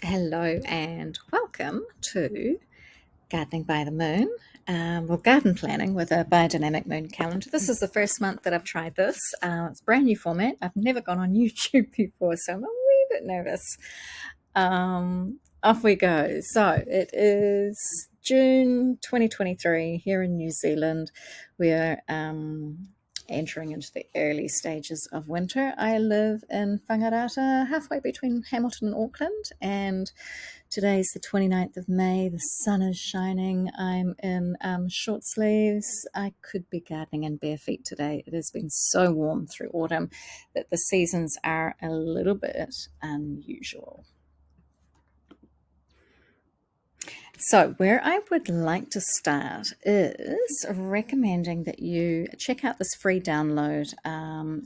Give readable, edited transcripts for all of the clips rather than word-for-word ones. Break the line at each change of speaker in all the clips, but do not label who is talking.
Hello and welcome to Gardening by the Moon, garden planning with a biodynamic moon calendar. This is the first month that I've tried this. It's a brand new format. I've never gone on YouTube before, so I'm a wee bit nervous. Off we go. So it is June 2023 here in New Zealand. We're entering into the early stages of winter. I live in Whangarata, halfway between Hamilton and Auckland, and today's the 29th of May. The sun is shining. I'm in short sleeves. I could be gardening in bare feet today. It has been so warm through autumn that the seasons are a little bit unusual. So, where I would like to start is recommending that you check out this free download.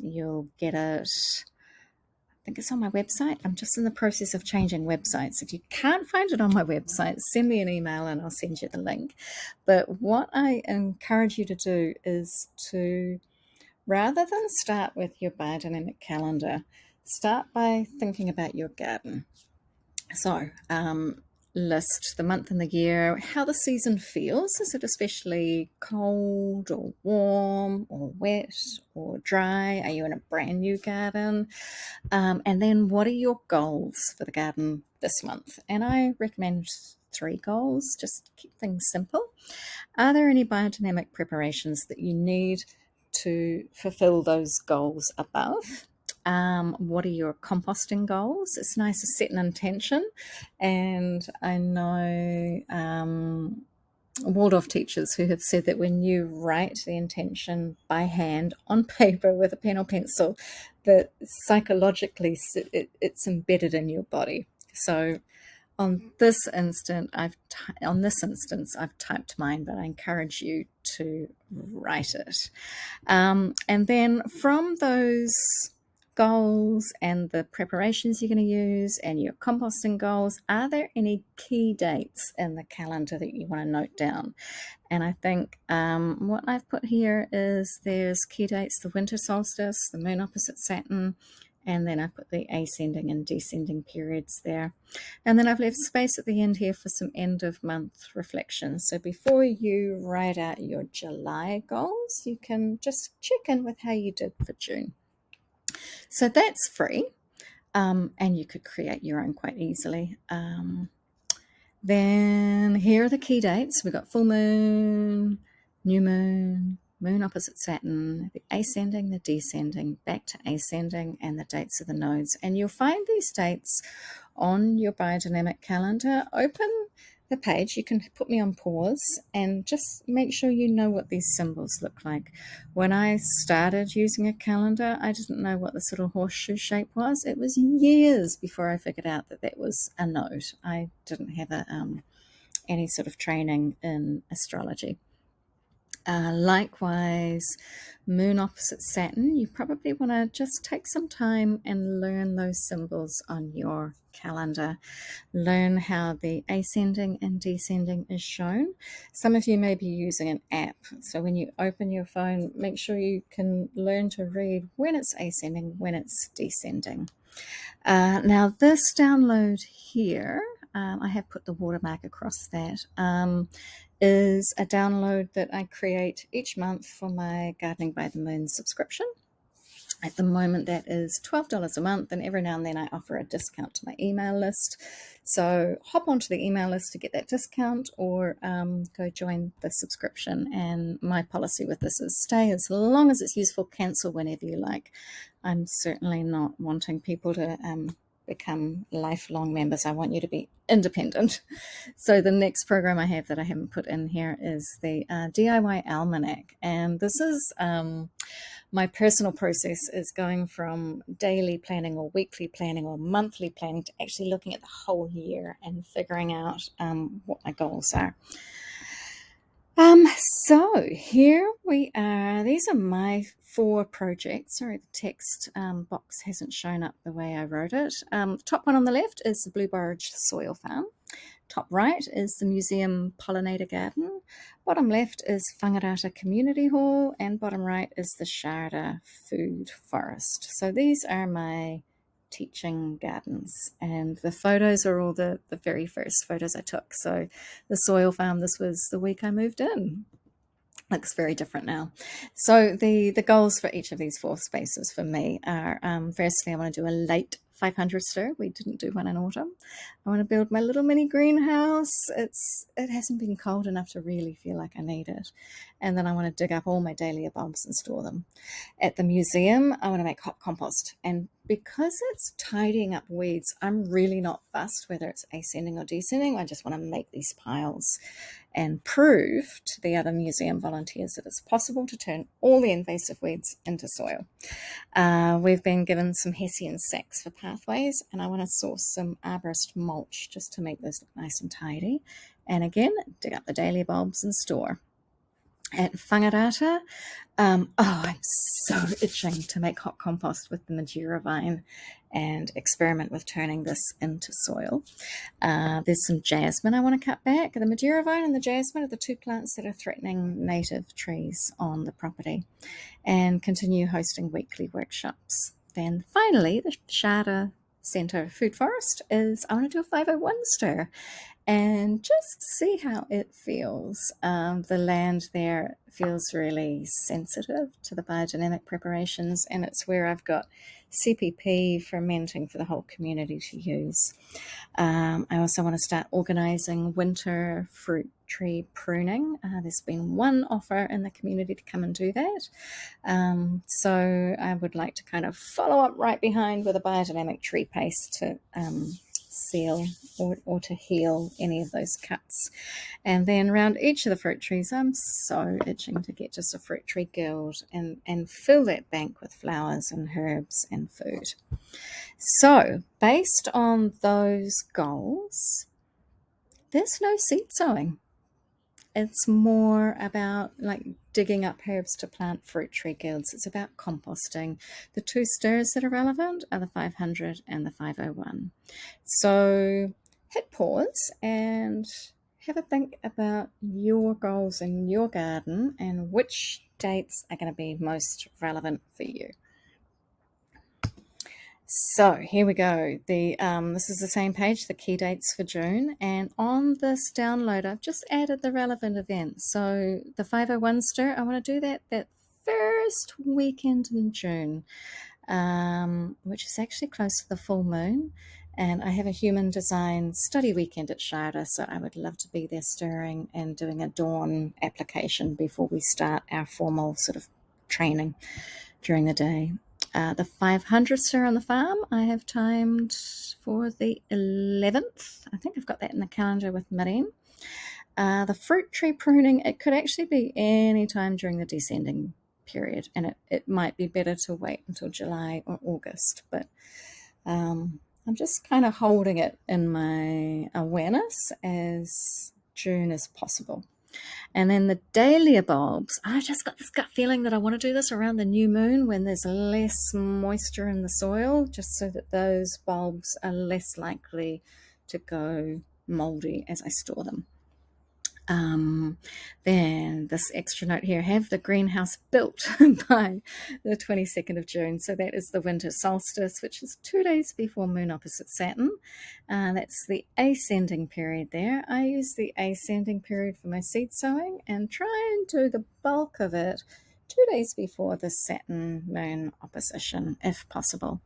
You'll get it, I think it's on my website. I'm just in the process of changing websites. If you can't find it on my website, send me an email and I'll send you the link. But what I encourage you to do is to, rather than start with your biodynamic calendar, start by thinking about your garden. So, list the month and the year, how the season feels. Is it especially cold or warm or wet or dry? Are you in a brand new garden? And then what are your goals for the garden this month? And I recommend 3 goals, just keep things simple. Are there any biodynamic preparations that you need to fulfill those goals above? What are your composting goals? It's nice to set an intention. And I know Waldorf teachers who have said that when you write the intention by hand on paper with a pen or pencil, that psychologically it's embedded in your body. So on this instance, I've typed mine, but I encourage you to write it. And then from those goals and the preparations you're going to use and your composting goals, are there any key dates in the calendar that you want to note down? And I think what I've put here is there's key dates: the winter solstice, the moon opposite Saturn, and then I put the ascending and descending periods there. And then I've left space at the end here for some end of month reflections. So before you write out your July goals, you can just check in with how you did for June. So that's free, and you could create your own quite easily. Then here are the key dates. We've got full moon, new moon, moon opposite Saturn, the ascending, the descending, back to ascending, and the dates of the nodes. And you'll find these dates on your biodynamic calendar. Open the page, you can put me on pause and just make sure you know what these symbols look like. When I started using a calendar, I didn't know what this little horseshoe shape was. It was years before I figured out that that was a node. I didn't have any sort of training in astrology. Likewise, moon opposite Saturn, you probably want to just take some time and learn those symbols on your calendar. Learn how the ascending and descending is shown. Some of you may be using an app, so when you open your phone, make sure you can learn to read when it's ascending, when it's descending. Now this download here, I have put the watermark across that, is a download that I create each month for my Gardening by the Moon subscription. At the moment, that is $12 a month, and every now and then I offer a discount to my email list. So hop onto the email list to get that discount, or go join the subscription. And my policy with this is stay as long as it's useful, cancel whenever you like. I'm certainly not wanting people to become lifelong members. I want you to be independent. So the next program I have that I haven't put in here is the DIY Almanac. And this is my personal process is going from daily planning or weekly planning or monthly planning to actually looking at the whole year and figuring out what my goals are. So here we are. These are my 4 projects. Sorry, the text box hasn't shown up the way I wrote it. Top one on the left is the Blue Borage Soil Farm. Top right is the Museum Pollinator Garden. Bottom left is Whangarata Community Hall, and bottom right is the Sharda Food Forest. So these are my teaching gardens. And the photos are all the very first photos I took. So the soil farm, this was the week I moved in. Looks very different now. So the goals for each of these 4 spaces for me are, firstly, I want to do a late 500 stir. We didn't do one in autumn. I want to build my little mini greenhouse. It hasn't been cold enough to really feel like I need it. And then I want to dig up all my dahlia bulbs and store them. At the museum, I want to make hot compost. And because it's tidying up weeds, I'm really not fussed whether it's ascending or descending. I just want to make these piles and prove to the other museum volunteers that it's possible to turn all the invasive weeds into soil. We've been given some Hessian sacks for pathways, and I want to source some arborist mulch just to make those look nice and tidy. And again, dig up the dahlia bulbs and store. At Whangarata, I'm so itching to make hot compost with the Madeira vine and experiment with turning this into soil. There's some jasmine I want to cut back. The Madeira vine and the jasmine are the 2 plants that are threatening native trees on the property, and continue hosting weekly workshops. Then finally, the Shada Centre Food Forest is I want to do a 501 stir and just see how it feels. The land there feels really sensitive to the biodynamic preparations, and it's where I've got CPP fermenting for the whole community to use. I also want to start organising winter fruit tree pruning. There's been one offer in the community to come and do that. So I would like to kind of follow up right behind with a biodynamic tree paste to seal or to heal any of those cuts. And then around each of the fruit trees, I'm so itching to get just a fruit tree guild and fill that bank with flowers and herbs and food. So based on those goals, there's no seed sowing. It's more about like digging up herbs to plant fruit tree guilds. It's about composting. The 2 stirs that are relevant are the 500 and the 501. So hit pause and have a think about your goals in your garden and which dates are going to be most relevant for you. So here we go. This is the same page, the key dates for June. And on this download, I've just added the relevant events. So the 501 stir, I want to do that first weekend in June, which is actually close to the full moon. And I have a human design study weekend at Sharda, so I would love to be there stirring and doing a dawn application before we start our formal sort of training during the day. The 500 stir on the farm, I have timed for the 11th. I think I've got that in the calendar with Miriam. The fruit tree pruning, it could actually be any time during the descending period, and it might be better to wait until July or August, but I'm just kind of holding it in my awareness as June as possible. And then the dahlia bulbs, I've just got this gut feeling that I want to do this around the new moon when there's less moisture in the soil, just so that those bulbs are less likely to go moldy as I store them. Then this extra note here, have the greenhouse built by the 22nd of June. So that is the winter solstice, which is 2 days before moon opposite Saturn. That's the ascending period there. I use the ascending period for my seed sowing and try and do the bulk of it 2 days before the Saturn moon opposition, if possible.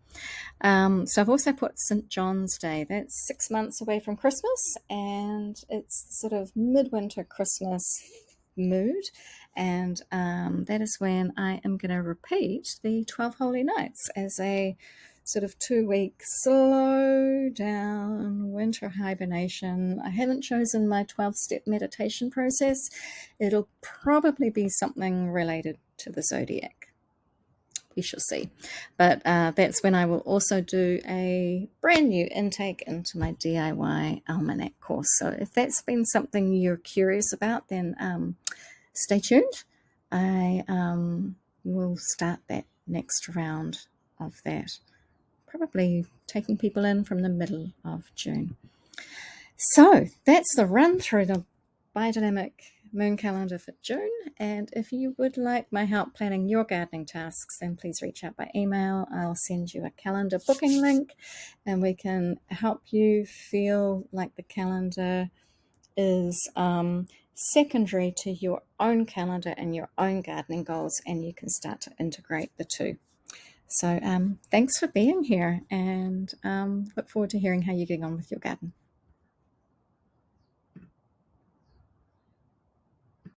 So I've also put St. John's Day. That's 6 months away from Christmas, and it's sort of midwinter Christmas mood. And that is when I am going to repeat the 12 Holy Nights as a sort of 2-week slow down winter hibernation. I haven't chosen my 12-step meditation process. It'll probably be something related to the zodiac. We shall see. But that's when I will also do a brand new intake into my DIY Almanac course. So if that's been something you're curious about, then stay tuned. I will start that next round of that, probably taking people in from the middle of June. So that's the run through the biodynamic moon calendar for June. And if you would like my help planning your gardening tasks, then please reach out by email. I'll send you a calendar booking link, and we can help you feel like the calendar is secondary to your own calendar and your own gardening goals, and you can start to integrate the two. So thanks for being here, and look forward to hearing how you're getting on with your garden.